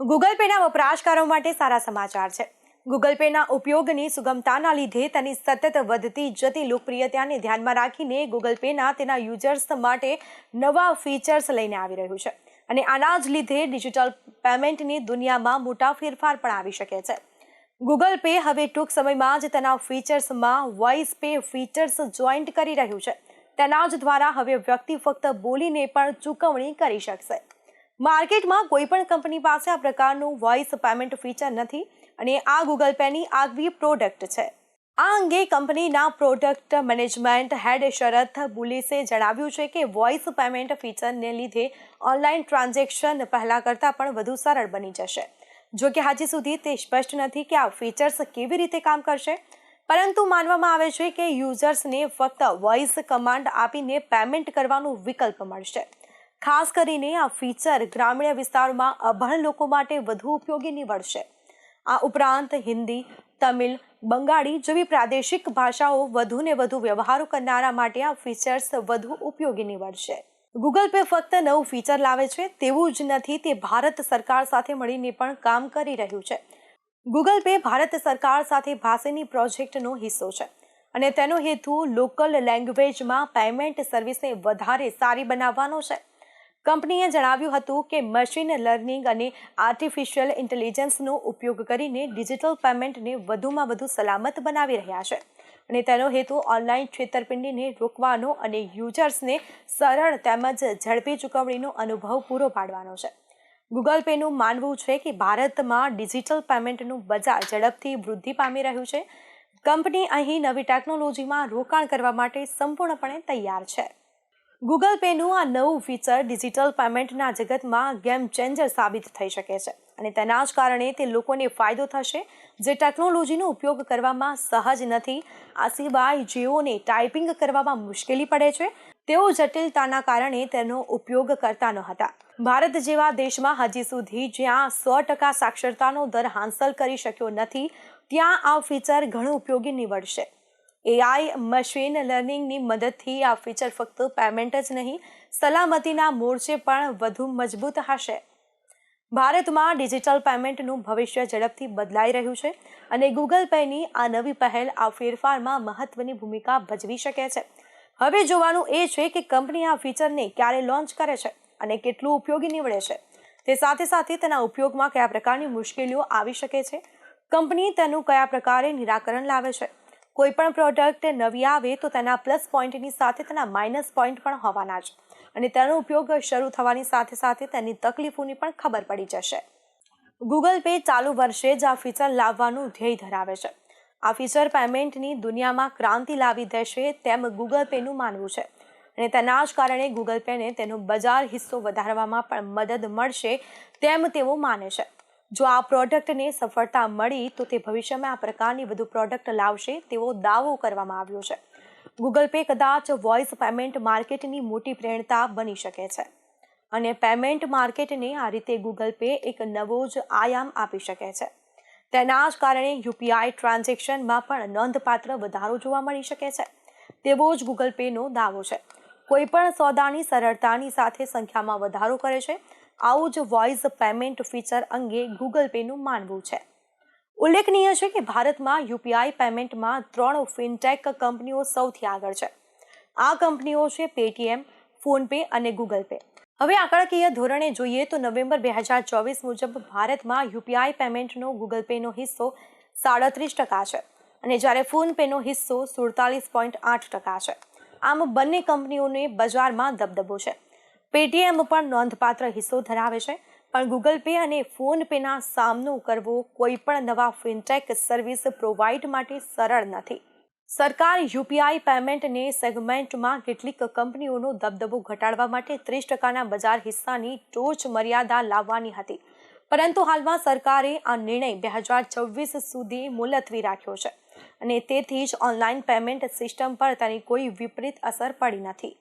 Google પેના વપરાશકારો માટે સારા સમાચાર છે. ગૂગલ પેના ઉપયોગની સુગમતાના લીધે તેની સતત વધતી જતી લોકપ્રિયતાને ધ્યાનમાં રાખીને ગૂગલ પેના તેના યુઝર્સ માટે નવા ફીચર્સ લઈને આવી રહ્યું છે અને આના જ લીધે ડિજિટલ પેમેન્ટની દુનિયામાં મોટા ફેરફાર પણ આવી શકે છે. ગૂગલ પે હવે ટૂંક સમયમાં જ તેના ફીચર્સમાં વોઇસ પે ફીચર્સ જોઈન્ટ કરી રહ્યું છે. તેના જ દ્વારા હવે વ્યક્તિ ફક્ત બોલીને પણ ચૂકવણી કરી શકશે. માર્કેટમાં કોઈ પણ કંપની પાસે આ પ્રકારનું વોઇસ પેમેન્ટ ફીચર નથી અને આ ગૂગલ પેની આગવી પ્રોડક્ટ છે. આ અંગે કંપનીના પ્રોડક્ટ મેનેજમેન્ટ હેડ શરત બુલિસે જણાવ્યું છે કે વોઇસ પેમેન્ટ ફીચરને લીધે ઓનલાઈન ટ્રાન્ઝેક્શન પહેલાં કરતાં પણ વધુ સરળ બની જશે. જો કે હજી સુધી તે સ્પષ્ટ નથી કે આ ફીચર્સ કેવી રીતે કામ કરશે, પરંતુ માનવામાં આવે છે કે યુઝર્સને ફક્ત વોઇસ કમાન્ડ આપીને પેમેન્ટ કરવાનો વિકલ્પ મળશે. ખાસ કરીને આ ફીચર ગ્રામીણ વિસ્તારોમાં અભણ લોકો માટે વધુ ઉપયોગી નીવડશે. આ ઉપરાંત હિન્દી, તમિલ, બંગાળી જેવી પ્રાદેશિક ભાષાઓ વધુને વધુ વ્યવહારો કરનારા માટે આ ફીચર્સ વધુ ઉપયોગી નીવડશે. ગૂગલ પે ફક્ત નવું ફીચર લાવે છે તેવું જ નથી, તે ભારત સરકાર સાથે મળીને પણ કામ કરી રહ્યું છે. ગૂગલ પે ભારત સરકાર સાથે ભાષાની પ્રોજેક્ટનો હિસ્સો છે અને તેનો હેતુ લોકલ લેંગ્વેજમાં પેમેન્ટ સર્વિસને વધારે સારી બનાવવાનો છે. કંપનીએ જણાવ્યું હતું કે મશીન લર્નિંગ અને આર્ટિફિશિયલ ઇન્ટેલિજન્સનો ઉપયોગ કરીને ડિજિટલ પેમેન્ટને વધુમાં વધુ સલામત બનાવી રહ્યા છે અને તેનો હેતુ ઓનલાઈન છેતરપિંડીને રોકવાનો અને યુઝર્સને સરળ તેમજ ઝડપી ચૂકવણીનો અનુભવ પૂરો પાડવાનો છે. ગૂગલ પેનું માનવું છે કે ભારતમાં ડિજિટલ પેમેન્ટનું બજાર ઝડપથી વૃદ્ધિ પામી રહ્યું છે. કંપની અહીં નવી ટેકનોલોજીમાં રોકાણ કરવા માટે સંપૂર્ણપણે તૈયાર છે. ગૂગલ પેનું આ નવું ફીચર ડિજિટલ પેમેન્ટના જગતમાં ગેમ ચેન્જર સાબિત થઈ શકે છે અને તેના જ કારણે તે લોકોને ફાયદો થશે જે ટેકનોલોજીનો ઉપયોગ કરવામાં સહજ નથી. આ સિવાય જેઓને ટાઈપિંગ કરવામાં મુશ્કેલી પડે છે તેઓ જટિલતાના કારણે તેનો ઉપયોગ કરતા ન હતા. ભારત જેવા દેશમાં હજી સુધી જ્યાં 100% સાક્ષરતાનો દર હાંસલ કરી શક્યો નથી, ત્યાં આ ફીચર ઘણું ઉપયોગી નીવડશે. AI મશીન લર્નિંગની મદદથી આ ફીચર ફક્ત પેમેન્ટ જ નહીં, સલામતીના મોરચે પણ વધુ મજબૂત હશે. ભારતમાં ડિજિટલ પેમેન્ટનું ભવિષ્ય ઝડપથી બદલાઈ રહ્યું છે અને ગૂગલ પેની આ નવી પહેલ આ ફેરફારમાં મહત્વની ભૂમિકા ભજવી શકે છે. હવે જોવાનું એ છે કે કંપની આ ફીચરને ક્યારે લોન્ચ કરે છે અને કેટલું ઉપયોગી નીવડે છે. તે સાથે સાથે તેના ઉપયોગમાં કયા પ્રકારની મુશ્કેલીઓ આવી શકે છે, કંપની તેનું કયા પ્રકારે નિરાકરણ લાવે છે. કોઈ પણ પ્રોડક્ટ નવી આવે તો તેના પ્લસ પોઈન્ટની સાથે તેના માઇનસ પોઈન્ટ પણ હોવાના જ અને તેનો ઉપયોગ શરૂ થવાની સાથે સાથે તેની તકલીફોની પણ ખબર પડી જશે. ગૂગલ પે ચાલુ વર્ષે જ આ ફીચર લાવવાનું ધ્યેય ધરાવે છે. આ ફીચર પેમેન્ટની દુનિયામાં ક્રાંતિ લાવી દેશે તેમ ગૂગલ પેનું માનવું છે અને તેના જ કારણે ગૂગલ પેને તેનો બજાર હિસ્સો વધારવામાં પણ મદદ મળશે તેમ તેઓ માને છે. જો આ પ્રોડક્ટને સફળતા મળી તો તે ભવિષ્યમાં આ પ્રકારની વધુ પ્રોડક્ટ લાવશે તેવો દાવો કરવામાં આવ્યો છે. ગૂગલ પે કદાચ વોઇસ પેમેન્ટ માર્કેટની મોટી પ્રેરણા બની શકે છે અને પેમેન્ટ માર્કેટને આ રીતે ગૂગલ પે એક નવો જ આયામ આપી શકે છે. તેના જ કારણે UPI ટ્રાન્ઝેક્શનમાં પણ નોંધપાત્ર વધારો જોવા મળી શકે છે તેવો જ ગૂગલ પેનો દાવો છે. કોઈ પણ સોદાની સરળતાની સાથે સંખ્યામાં વધારો કરે છે. આવું જ વોઇસ પેમેન્ટ ફીચર અંગે ગૂગલ પેનું માનવું છે. ઉલ્લેખનીય છે કે ભારતમાં UPI પેમેન્ટમાં 3 ફિનટેક કંપનીઓ સૌથી આગળ છે. આ કંપનીઓ છે પેટીએમ, ફોનપે અને ગૂગલ પે. હવે આંકડાકીય ધોરણે જોઈએ તો નવેમ્બર 2024 મુજબ ભારતમાં UPI પેમેન્ટનો ગૂગલ પેનો હિસ્સો 37% છે અને જ્યારે ફોનપેનો હિસ્સો 47.8% છે. આમ બંને કંપનીઓને બજારમાં દબદબો છે. પેટીએમ પણ નોંધપાત્ર હિસ્સો ધરાવે છે, પણ ગૂગલ પે અને ફોનપેના સામનો કરવો કોઈ પણ નવા ફિનટેક સર્વિસ પ્રોવાઇડ માટે સરળ નથી. સરકાર UPI પેમેન્ટને સેગમેન્ટમાં કેટલીક કંપનીઓનો દબદબો ઘટાડવા માટે 30%ના બજાર હિસ્સાની ટોચ મર્યાદા લાવવાની હતી, પરંતુ હાલમાં સરકારે આ નિર્ણય 2026 સુધી મુલતવી રાખ્યો છે અને તેથી જ ઓનલાઈન પેમેન્ટ સિસ્ટમ પર તેની કોઈ વિપરીત અસર પડી નથી.